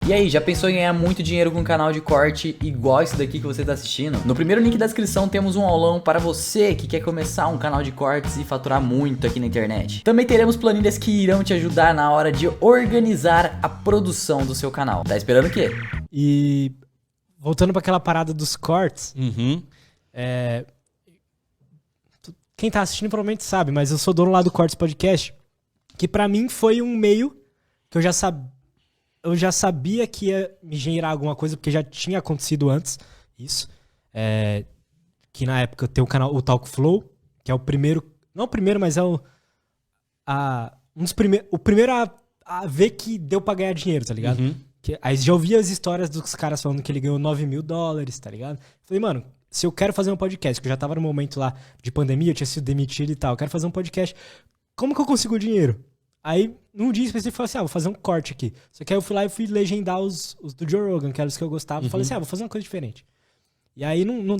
E aí, já pensou em ganhar muito dinheiro com um canal de corte igual esse daqui que você está assistindo? No primeiro link da descrição temos um aulão para você que quer começar um canal de cortes e faturar muito aqui na internet. Também teremos planilhas que irão te ajudar na hora de organizar a produção do seu canal. Tá esperando o quê? E voltando para aquela parada dos cortes, quem tá assistindo provavelmente sabe, mas eu sou dono lá do Cortes Podcast, que pra mim foi um meio que eu já sabia que ia me gerar alguma coisa, porque já tinha acontecido antes isso. Que na época eu tenho o canal, o Talk Flow, que é o primeiro, não o primeiro, mas é o primeiro a ver que deu pra ganhar dinheiro, tá ligado? Aí já ouvi as histórias dos caras falando que ele ganhou $9 mil, tá ligado? Falei, mano, se eu quero fazer um podcast, que eu já tava no momento lá de pandemia, eu tinha sido demitido e tal, eu quero fazer um podcast, como que eu consigo o dinheiro? Aí, num dia específico, eu falei assim, vou fazer um corte aqui. Só que aí eu fui lá e fui legendar os do Joe Rogan, que eram os que eu gostava. Falei assim, vou fazer uma coisa diferente. E aí não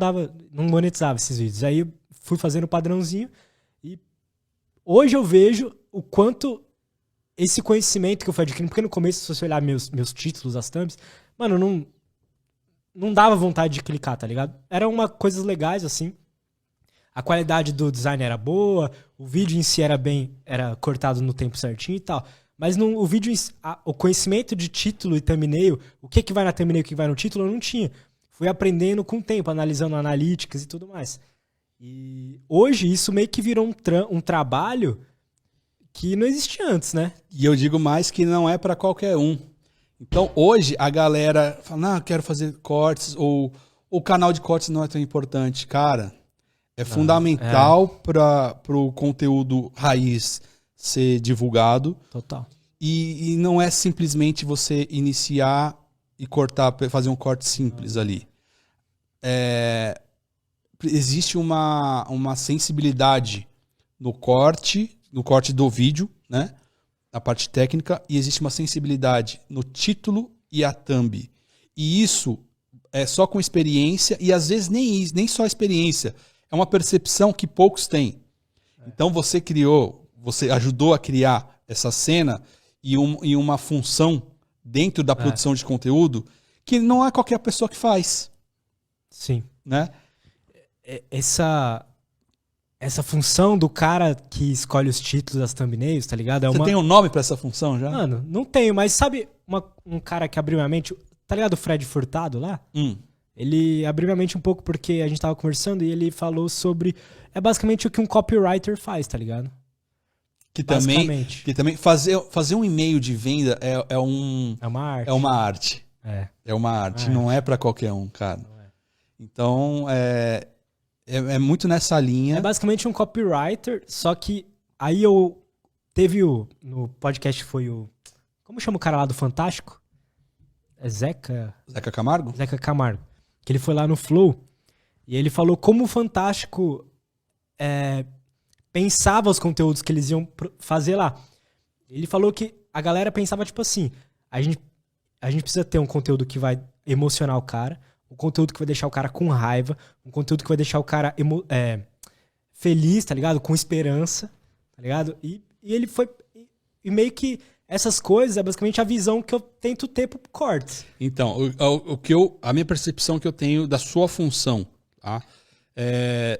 monetizava esses vídeos. Aí eu fui fazendo o padrãozinho e hoje eu vejo o quanto esse conhecimento que eu fui adquirindo, porque no começo, se você olhar meus títulos, as thumbs, mano, não dava vontade de clicar, tá ligado? Eram coisas legais, assim. A qualidade do design era boa, o vídeo em si era cortado no tempo certinho e tal. Mas o vídeo, o conhecimento de título e thumbnail, o que vai na thumbnail e o que vai no título, eu não tinha. Fui aprendendo com o tempo, analisando analytics e tudo mais. E hoje isso meio que virou um trabalho que não existia antes, né? E eu digo mais que não é pra qualquer um. Então hoje a galera fala, eu quero fazer cortes, ou o canal de cortes não é tão importante. Cara, é fundamental para o conteúdo raiz ser divulgado. Total. E não é simplesmente você iniciar e cortar, fazer um corte simples ali. Existe uma sensibilidade no corte do vídeo, né? Na parte técnica, e existe uma sensibilidade no título e a thumb. E isso é só com experiência, e às vezes nem só experiência. É uma percepção que poucos têm. Então você ajudou a criar essa cena e uma função dentro da produção de conteúdo que não é qualquer pessoa que faz. Sim. Né? Essa função do cara que escolhe os títulos das thumbnails, tá ligado? Você tem um nome pra essa função já? Mano, não tenho, mas sabe um cara que abriu minha mente? Tá ligado o Fred Furtado lá? Ele abriu minha mente um pouco porque a gente tava conversando e ele falou sobre... É basicamente o que um copywriter faz, tá ligado? Que também fazer um e-mail de venda é uma arte. É uma arte. É uma arte. Não é pra qualquer um, cara. Então, é muito nessa linha. É basicamente um copywriter, só que aí no podcast foi o... Como chama o cara lá do Fantástico? É Zeca Camargo? Zeca Camargo. Que ele foi lá no Flow e ele falou como o Fantástico pensava os conteúdos que eles iam fazer lá. Ele falou que a galera pensava tipo assim, a gente precisa ter um conteúdo que vai emocionar o cara, um conteúdo que vai deixar o cara com raiva, um conteúdo que vai deixar o cara feliz, tá ligado? Com esperança, tá ligado? E ele foi... E meio que essas coisas é basicamente a visão que eu tento ter pro cortes. Então, a minha percepção que eu tenho da sua função, tá?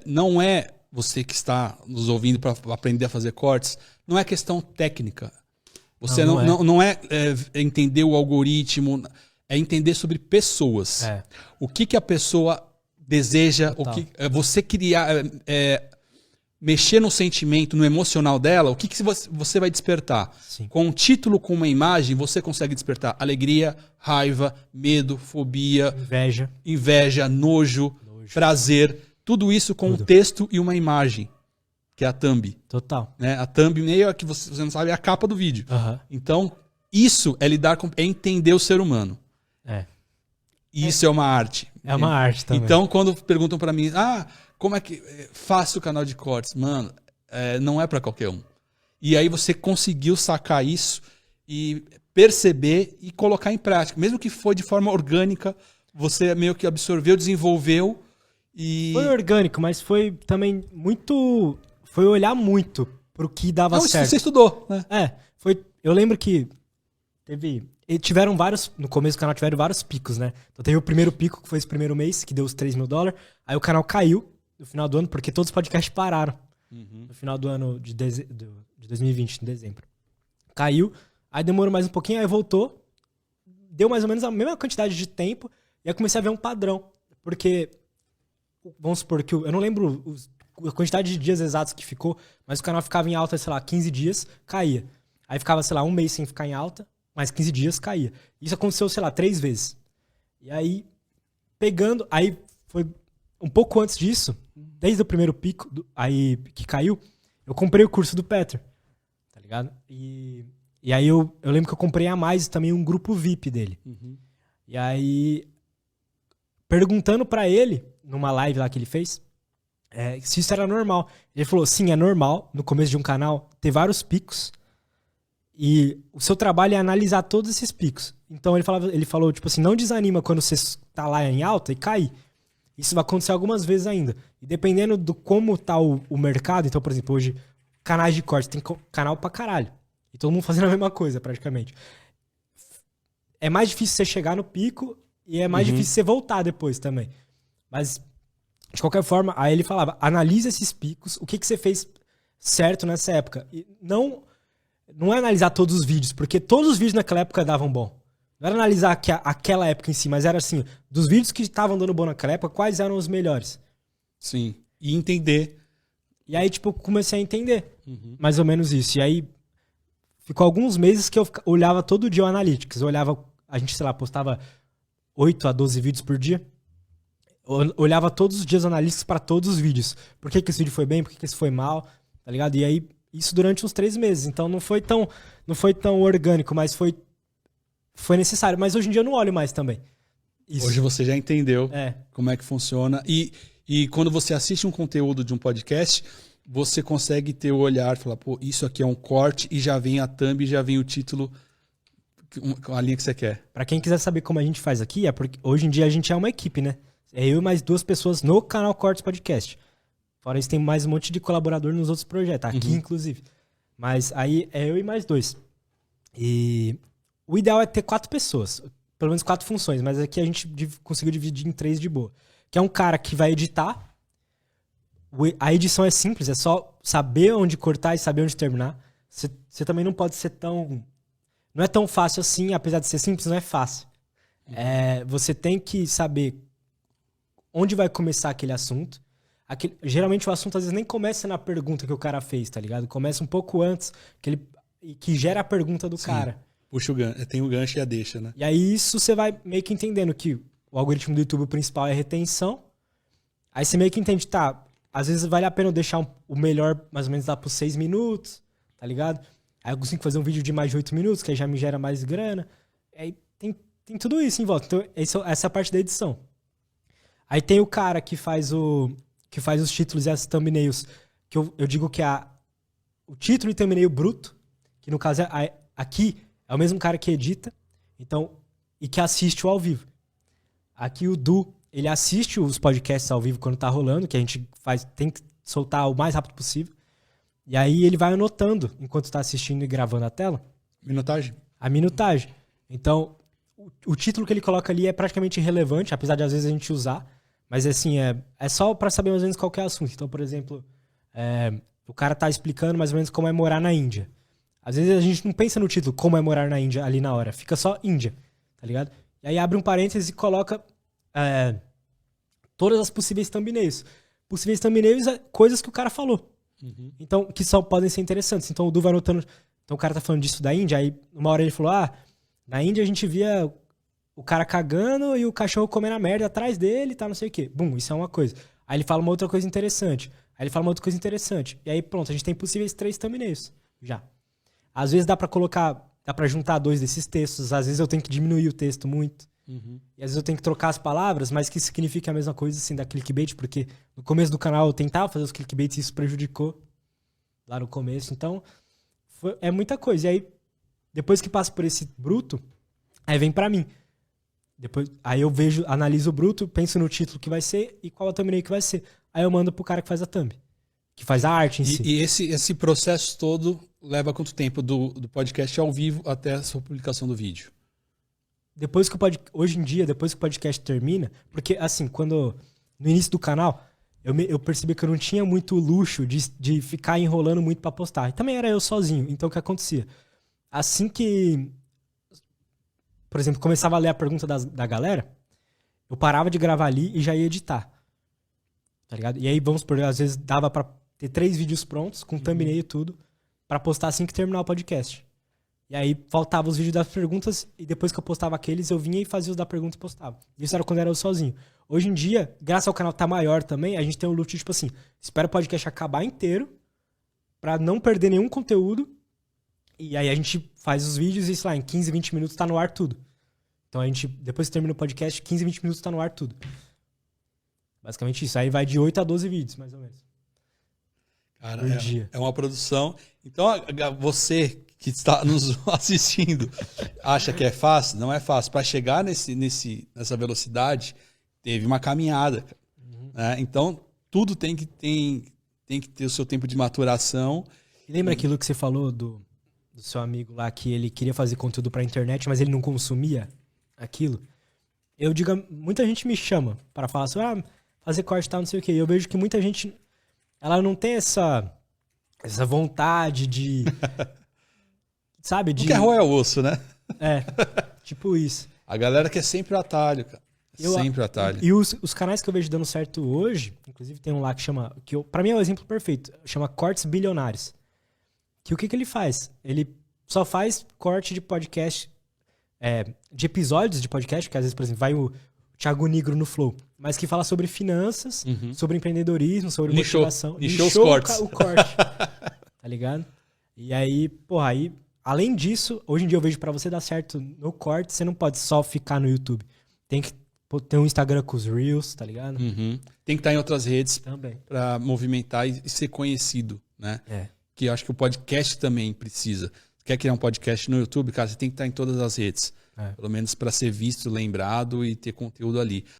Não é você que está nos ouvindo para aprender a fazer cortes, não é questão técnica. Você não é entender o algoritmo, é entender sobre pessoas. O que a pessoa deseja, você criar, mexer no sentimento, no emocional dela, o que você vai despertar? Sim. Com um título, com uma imagem, você consegue despertar alegria, raiva, medo, fobia, inveja, nojo, prazer. Tudo isso com um texto e uma imagem, que é a thumb. Total. Né? A thumb meio que você não sabe, é a capa do vídeo. Então, isso é entender o ser humano. Isso é uma arte. É uma arte também. Então, quando perguntam pra mim, como é que faço o canal de cortes? Mano, não é pra qualquer um. E aí você conseguiu sacar isso e perceber e colocar em prática. Mesmo que foi de forma orgânica, você meio que absorveu, desenvolveu e... Foi orgânico, mas foi também muito... Foi olhar muito pro que dava certo. Isso você estudou, né? Eu lembro que E tiveram vários, no começo do canal tiveram vários picos, né? Então teve o primeiro pico, que foi esse primeiro mês, que deu os $3 mil. Aí o canal caiu no final do ano, porque todos os podcasts pararam. No final do ano de 2020, em dezembro. Caiu, aí demorou mais um pouquinho, aí voltou. Deu mais ou menos a mesma quantidade de tempo. E aí comecei a ver um padrão. Porque, vamos supor que eu não lembro a quantidade de dias exatos que ficou, mas o canal ficava em alta, sei lá, 15 dias, caía. Aí ficava, sei lá, um mês sem ficar em alta, mais 15 dias, caía. Isso aconteceu, sei lá, 3 vezes. E aí, aí foi um pouco antes disso, desde o primeiro pico, aí que caiu, eu comprei o curso do Petr, tá ligado? E aí eu lembro que eu comprei a mais também um grupo VIP dele. E aí, perguntando pra ele, numa live lá que ele fez, se isso era normal. Ele falou, sim, é normal, no começo de um canal, ter vários picos, e o seu trabalho é analisar todos esses picos. Então ele falou, tipo assim, não desanima quando você tá lá em alta e cair. Isso vai acontecer algumas vezes ainda. E dependendo do como tá o mercado, então, por exemplo, hoje, canais de corte, tem canal pra caralho. E todo mundo fazendo a mesma coisa, praticamente. É mais difícil você chegar no pico e é mais difícil você voltar depois também. Mas, de qualquer forma, aí ele falava, analisa esses picos, o que você fez certo nessa época. E não é analisar todos os vídeos, porque todos os vídeos naquela época davam bom. Não era analisar aquela época em si, mas era assim, dos vídeos que estavam dando bom naquela época, quais eram os melhores? Sim. E entender. E aí, tipo, comecei a entender mais ou menos isso. E aí, ficou alguns meses que eu olhava todo dia o Analytics. Eu olhava, a gente, sei lá, postava 8 a 12 vídeos por dia. Eu olhava todos os dias o Analytics para todos os vídeos. Por que esse vídeo foi bem, por que esse foi mal, tá ligado? E aí, isso durante uns 3 meses. Então, não foi tão orgânico, mas foi necessário. Mas hoje em dia eu não olho mais também. Isso. Hoje você já entendeu como é que funciona. E quando você assiste um conteúdo de um podcast, você consegue ter o olhar e falar, pô, isso aqui é um corte, e já vem a thumb, já vem o título, a linha que você quer. Pra quem quiser saber como a gente faz aqui, é porque hoje em dia a gente é uma equipe, né? É eu e mais 2 pessoas no canal Cortes Podcast. Fora isso, tem mais um monte de colaborador nos outros projetos, aqui inclusive. Mas aí é eu e mais 2. E o ideal é ter 4 pessoas, pelo menos 4 funções, mas aqui a gente conseguiu dividir em 3 de boa. Que é um cara que vai editar. A edição é simples, é só saber onde cortar e saber onde terminar. Você também não pode ser tão... Não é tão fácil assim, apesar de ser simples, não é fácil. Você tem que saber onde vai começar aquele assunto. Geralmente o assunto às vezes nem começa na pergunta que o cara fez, tá ligado? Começa um pouco antes, que gera a pergunta do cara. Puxa o gancho, tem o gancho e a deixa, né? E aí isso você vai meio que entendendo que o algoritmo do YouTube principal é retenção. Aí você meio que entende, tá, às vezes vale a pena eu deixar o melhor mais ou menos lá por 6 minutos, tá ligado? Aí eu consigo fazer um vídeo de mais de 8 minutos, que aí já me gera mais grana. Aí tem tudo isso em volta. Então essa é a parte da edição. Aí tem o cara que faz os títulos e as thumbnails, que eu digo que é o título e thumbnail bruto, que no caso aqui é o mesmo cara que edita, então, e que assiste o ao vivo. Aqui o Du, ele assiste os podcasts ao vivo quando tá rolando, que a gente tem que soltar o mais rápido possível. E aí ele vai anotando, enquanto tá assistindo e gravando a tela. Minutagem? A minutagem. Então, o título que ele coloca ali é praticamente irrelevante, apesar de às vezes a gente usar. Mas assim, é só pra saber mais ou menos qual que é o assunto. Então, por exemplo, o cara tá explicando mais ou menos como é morar na Índia. Às vezes a gente não pensa no título, como é morar na Índia ali na hora. Fica só Índia, tá ligado? E aí abre um parênteses e coloca todas as possíveis thumbnails. Possíveis thumbnails é coisas que o cara falou. Então, que só podem ser interessantes. Então o Du vai anotando. Então o cara tá falando disso da Índia, aí uma hora ele falou, na Índia a gente via o cara cagando e o cachorro comendo a merda atrás dele e tá, não sei o quê. Bum, isso é uma coisa. Aí ele fala uma outra coisa interessante. Aí ele fala uma outra coisa interessante. E aí pronto, a gente tem possíveis 3 thumbnails já. Às vezes dá pra juntar 2 desses textos, às vezes eu tenho que diminuir o texto muito. E às vezes eu tenho que trocar as palavras, mas que significa a mesma coisa, assim, da clickbait, porque no começo do canal eu tentava fazer os clickbaits e isso prejudicou lá no começo. Então, é muita coisa. E aí, depois que passa por esse bruto, aí vem pra mim. Aí eu analiso o bruto, penso no título que vai ser e qual a thumbnail que vai ser. Aí eu mando pro cara que faz a thumb, que faz a arte em si. E esse processo todo leva quanto tempo do podcast ao vivo até a sua publicação do vídeo? Hoje em dia, depois que o podcast termina, porque assim, no início do canal, eu percebi que eu não tinha muito luxo de ficar enrolando muito pra postar. E também era eu sozinho. Então o que acontecia? Assim que, por exemplo, começava a ler a pergunta da galera, eu parava de gravar ali e já ia editar. Tá ligado? E aí, vamos por às vezes dava pra ter 3 vídeos prontos, com thumbnail e tudo, pra postar assim que terminar o podcast. E aí faltavam os vídeos das perguntas e depois que eu postava aqueles, eu vinha e fazia os da pergunta e postava. Isso era quando era eu sozinho. Hoje em dia, graças ao canal tá maior também, a gente tem um luxo tipo assim, espera o podcast acabar inteiro pra não perder nenhum conteúdo. E aí a gente faz os vídeos e, sei lá, em 15, 20 minutos tá no ar tudo. Então a gente, depois que termina o podcast, 15, 20 minutos tá no ar tudo. Basicamente isso. Aí vai de 8 a 12 vídeos, mais ou menos. Cara, por dia. É uma produção. Então, você que está nos assistindo acha que é fácil? Não é fácil. Para chegar nessa velocidade, teve uma caminhada. Né? Então, tudo tem que ter o seu tempo de maturação. E lembra aquilo que você falou do seu amigo lá, que ele queria fazer conteúdo pra internet, mas ele não consumia aquilo? Eu digo, muita gente me chama para falar assim, fazer corte e tal, não sei o quê. E eu vejo que muita gente, ela não tem essa vontade de... sabe? Não quer roer o osso, né? É, tipo isso. A galera quer sempre o atalho, cara. Sempre o atalho. E os canais que eu vejo dando certo hoje, inclusive tem um lá que chama, pra mim é o exemplo perfeito, chama Cortes Bilionários. Que o que ele faz? Ele só faz corte de podcast, de episódios de podcast, que às vezes, por exemplo, vai o Thiago Nigro no Flow, mas que fala sobre finanças, sobre empreendedorismo, sobre motivação. Nichou os cortes. O corte, tá ligado? E aí, porra, além disso, hoje em dia eu vejo pra você dar certo no corte, você não pode só ficar no YouTube. Tem que ter um Instagram com os Reels, tá ligado? Tem que estar em outras redes Também. Pra movimentar e ser conhecido, né? Que eu acho que o podcast também precisa. Quer criar um podcast no YouTube, cara, você tem que estar em todas as redes. Pelo menos para ser visto, lembrado e ter conteúdo ali.